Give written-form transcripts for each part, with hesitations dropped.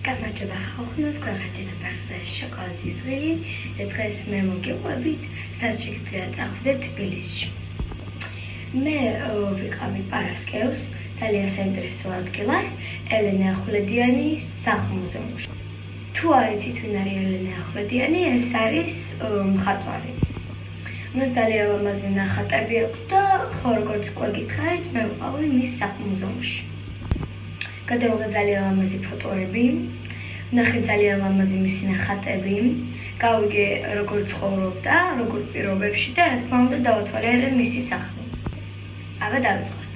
გამარჯობა ხალხო, გვახეთით ფარსა შოკოლადის ღილი და დღეს მე მოგიყვებით საჩიქრია წახვიდეთ თბილისში. მე ვიყავი პარასკევს ძალიან საინტერესო ადგილას ელენე ახვლედიანის სახლ-მუზეუმში. თუ არიცით ვინ არის ელენე ახვლედიანი, ეს არის მხატვარი. მას ძალიან ლამაზი ნახატები აქვს და ხო როგორც გვეკითხარით, მე ვიყავი მის სახლ-მუზეუმში. გადავიღე ძალიან ლამაზი ფოტოები, ვნახე ძალიან ლამაზი მისი ნახატები, გავიგე როგორ ცხოვრობდა, როგორ პირობებში და რა თქმა უნდა დავათვალიერე მისი სახლი. აბა დავიწყოთ.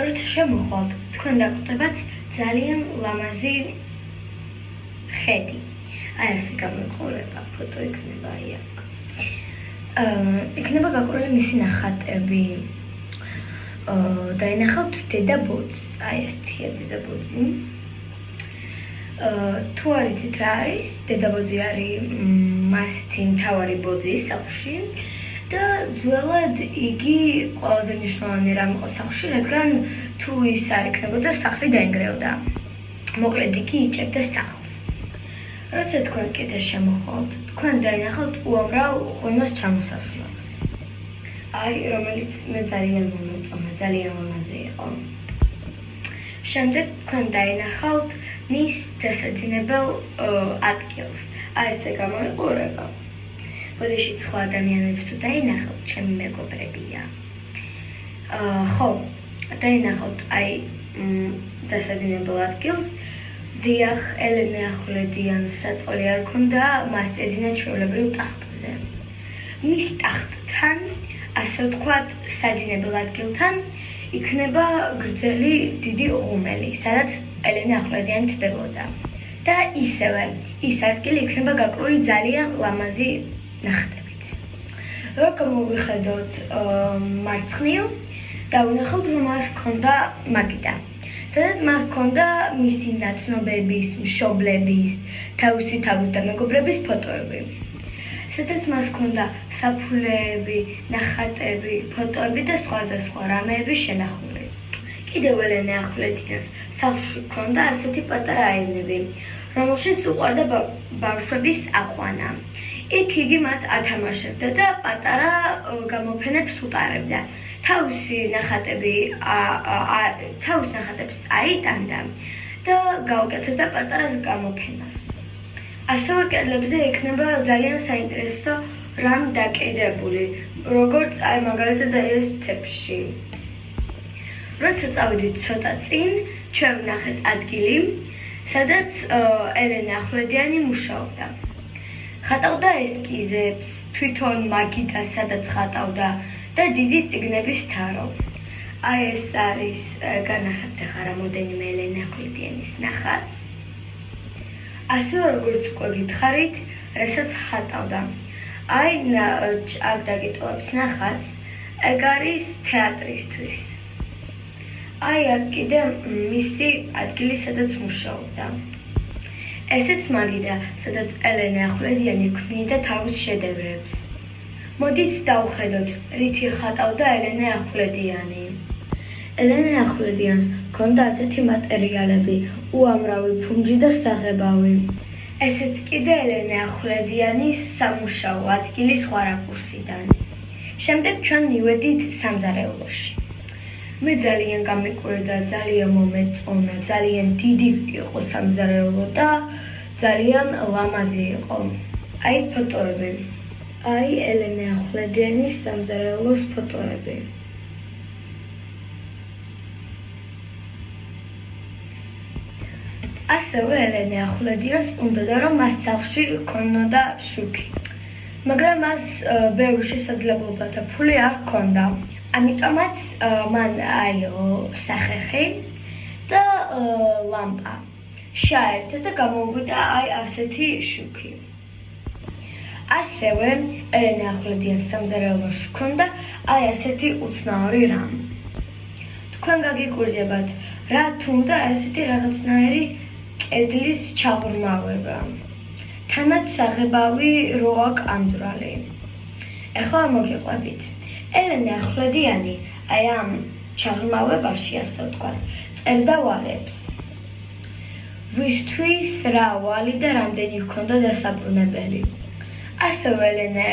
როცა შემოხვალთ, თქვენ დაგვხვდებათ ძალიან ლამაზი ხედი. აი ასე გამოიყურება ფოტო იქნება აი აქ. იქნება გაყოლილი მისი ნახატები. დაინახავთ დედაბოძს, აი ესეთია დედაბოძი. თუ არიცით რა არის, დედაბოძი არის ასეთი მთავარი ბოძი სახლში და ძველად იგი ყველაზე მნიშვნელოვანი რამ იყო სახლში, რადგან თუ ის არ იქნებოდა, სახლი დაინგრეოდა. მოკლედ იგი იჭერდა სახლს. როცა თქვენ კიდე შემოხვალთ, თქვენ დაინახავთ უამრავ ღვინოს ჩამოსასვლელს. აი, რომელიც მე ძალიან მომეწონა, ძალიან ლამაზი იყო. შემდეგ თქვენ დაინახავთ მის დასადინებელ ადგილს. აი ესე გამოიყურება. ბოდიში სხვა ადამიანებს თუ დაინახავთ, ჩემი მეგობრებია. ხო, დაინახავთ აი დასადინებელ ადგილს. დიახ, ელენე ახვლედიანს საწოლი არ ქონდა, მას ეძინა ჩვეულებრივ ტახტზე. მის ტახტთან, ასე ვთქვათ, სადინებელ ადგილთან იქნება გრძელი დიდი ღუმელი, სადაც ელენე ახვლედიანი თბებოდა. და ისევე, ის ადგილი იქნება გაკრული ძალიან ლამაზი ნახატებით. რო გამოვიხედოთ მარცხნივ, დავინახავთ, რომ მას ჰქონდა მაგიდა. სადაც მას ჰქონდა მისი ნაცნობების, მშობლების, თავისი თავის და მეგობრების ფოტოები. სადაც მას ჰქონდა საფულეები, ნახატები, ფოტოები და სხვადასხვა რამეები შენახული. კიდევ ელენე ახვლედიანს სახლში ჰქონდა ასეთი პატარა აივნები, რომელშიც უყვარდა ბავშვების აყვანა. იქ იგი მათ ათამაშებდა და პატარა გამოფენებს უტარებდა. თავის ნახატებს აიტანდა და გაუკეთებდა პატარას გამოფენას. ასევე კედლებზე იქნება ძალიან საინტერესო რამ დაკიდებული, როგორც აი მაგალითად ეს თეფში. როცა წავიდით ცოტა წინ, ჩვენ ვნახეთ ადგილი, სადაც ელენე ახვლედიანი მუშაობდა. ხატავდა ესკიზებს, თვითონ მაგიდას სადაც ხატავდა და დიდი წიგნების თარო. აი ეს არის განახებთ ახლა რამოდენიმე ელენე ახვლედიანის ნახატს. ასევე როგორც უკვე გითხარით, რასაც ხატავდა. აი აქ დაგიტოვებს ნახატს, ეგ არის თეატრისთვის. აი აქ კიდე მისი ადგილი, სადაც მუშაობდა. ესეც მაგიდა, სადაც ელენე ახვლედიანი ქმნიდა თავის შედევრებს. მოდით დავხედოთ, რითი ხატავდა ელენე ახვლედიანი. ელენე ახვლედიანს ჰქონდა ასეთი მატერიალები, უამრავი ფუნჯი და საღებავი. ესეც კიდე ელენე ახვლედიანის სამუშაო ადგილის სხვა რაკურსიდან. შემდეგ ჩვენ მივედით სამზარეულოში. მე ძალიან გამიკვირდა, ძალიან მომეწონა, ძალიან დიდი იყო სამზარეულო და ძალიან ლამაზი იყო. აი ფოტოები. აი ელენე ახვლედიანის სამზარეულოს ფოტოები. ასევე ელენე ახვლედიანს უნდოდა, რომ მას სახლში ჰქონოდა შუქი. მაგრამ მას ბევრი შესაძლებლობა და ფული არ ჰქონდა. ამიტომაც მან აიღო სახეხი და ლამპა. შეაერთა და გამოუვიდა აი ასეთი შუქი. ასევე ელენე ახვლედიანს სამზარეულოში ჰქონდა აი ასეთი უცნაური რამ. თქვენ გაგიკვირდებათ, რა თუნდა ასეთი რაღაცნაირი კედლის ჩაღრმავება. თანაც საღებავი რო აქვს ამდვრალი. ეხლა მოგიყვებით. ელენე ახვლედიანი აი ამ ჩაღრმავებაში, ასე ვთქვათ, წერდა ვალებს. ვისთვის რა ვალი და რამდენი ჰქონდა დასაბრუნებელი. ასევე ელენე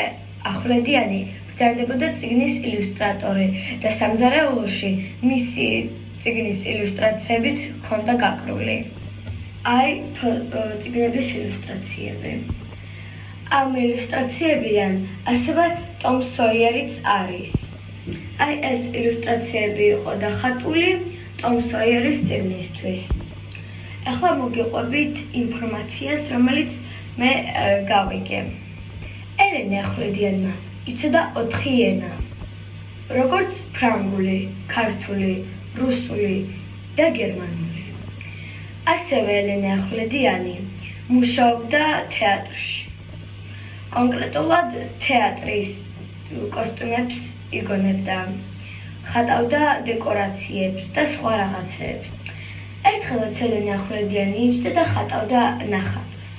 ახვლედიანი ბრძანდებოდა წიგნის ილუსტრატორი და სამზარეულოში მისი წიგნის ილუსტრაციებით ჰქონდა გაკრული. აი წიგნების ილუსტრაციები. ამ ილუსტრაციებიდან ასევე ტომ სოიერიც არის. აი ეს ილუსტრაციები იყო დახატული ტომ სოიერის წიგნისთვის. ახლა მოგიყვებით ინფორმაციას, რომელიც მე გავიგე. ელენე ახვლედიანმა იცოდა 4 ენა, როგორც ფრანგული, ქართული, რუსული და გერმანული. ასევე ელენე ახვლედიანი მუშაობდა თეატრში. კონკრეტულად თეატრის კოსტუმებს იგონებდა, ხატავდა დეკორაციებს და სხვა რაღაცეებს. ერთხელაც ელენე ახვლედიანი იჯდა და ხატავდა ნახატს.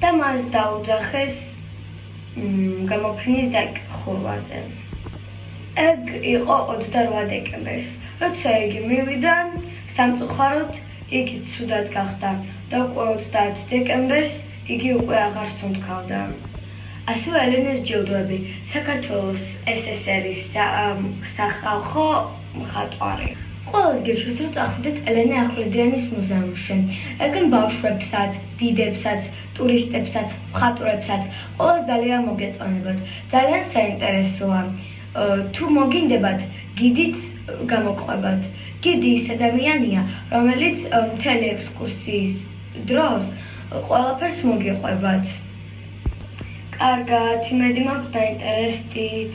და მას დაუძახეს გამოფენის დაკრხულვაზე. ეგ იყო 28 დეკემბერს, როცა იგი მივიდა სამწუხაროდ იგი ცუდად გახდა და უკვე 30 დეკემბერს იგი უკვე აღარ სუნთქავდა. ასევე ელენეს ჯილდოები საქართველოს SSR-ის სახალხო მხატვარი. ყველას გირჩევთ, რომ წახვიდეთ ელენე ახვლედიანის მუზეუმში. რადგან ბავშვებსაც, დიდებსაც, ტურისტებსაც, მხატვრებსაც ყველას ძალიან მოგეწონებათ. ძალიან საინტერესოა. თუ მოგინდებათ, გიდიც გამოყვებათ. გიდი ის ადამიანია, რომელიც მთელი ექსკურსიის დროს ყველაფერს მოგიყვებათ. კარგად, იმედი მაქვს დაინტერესდით.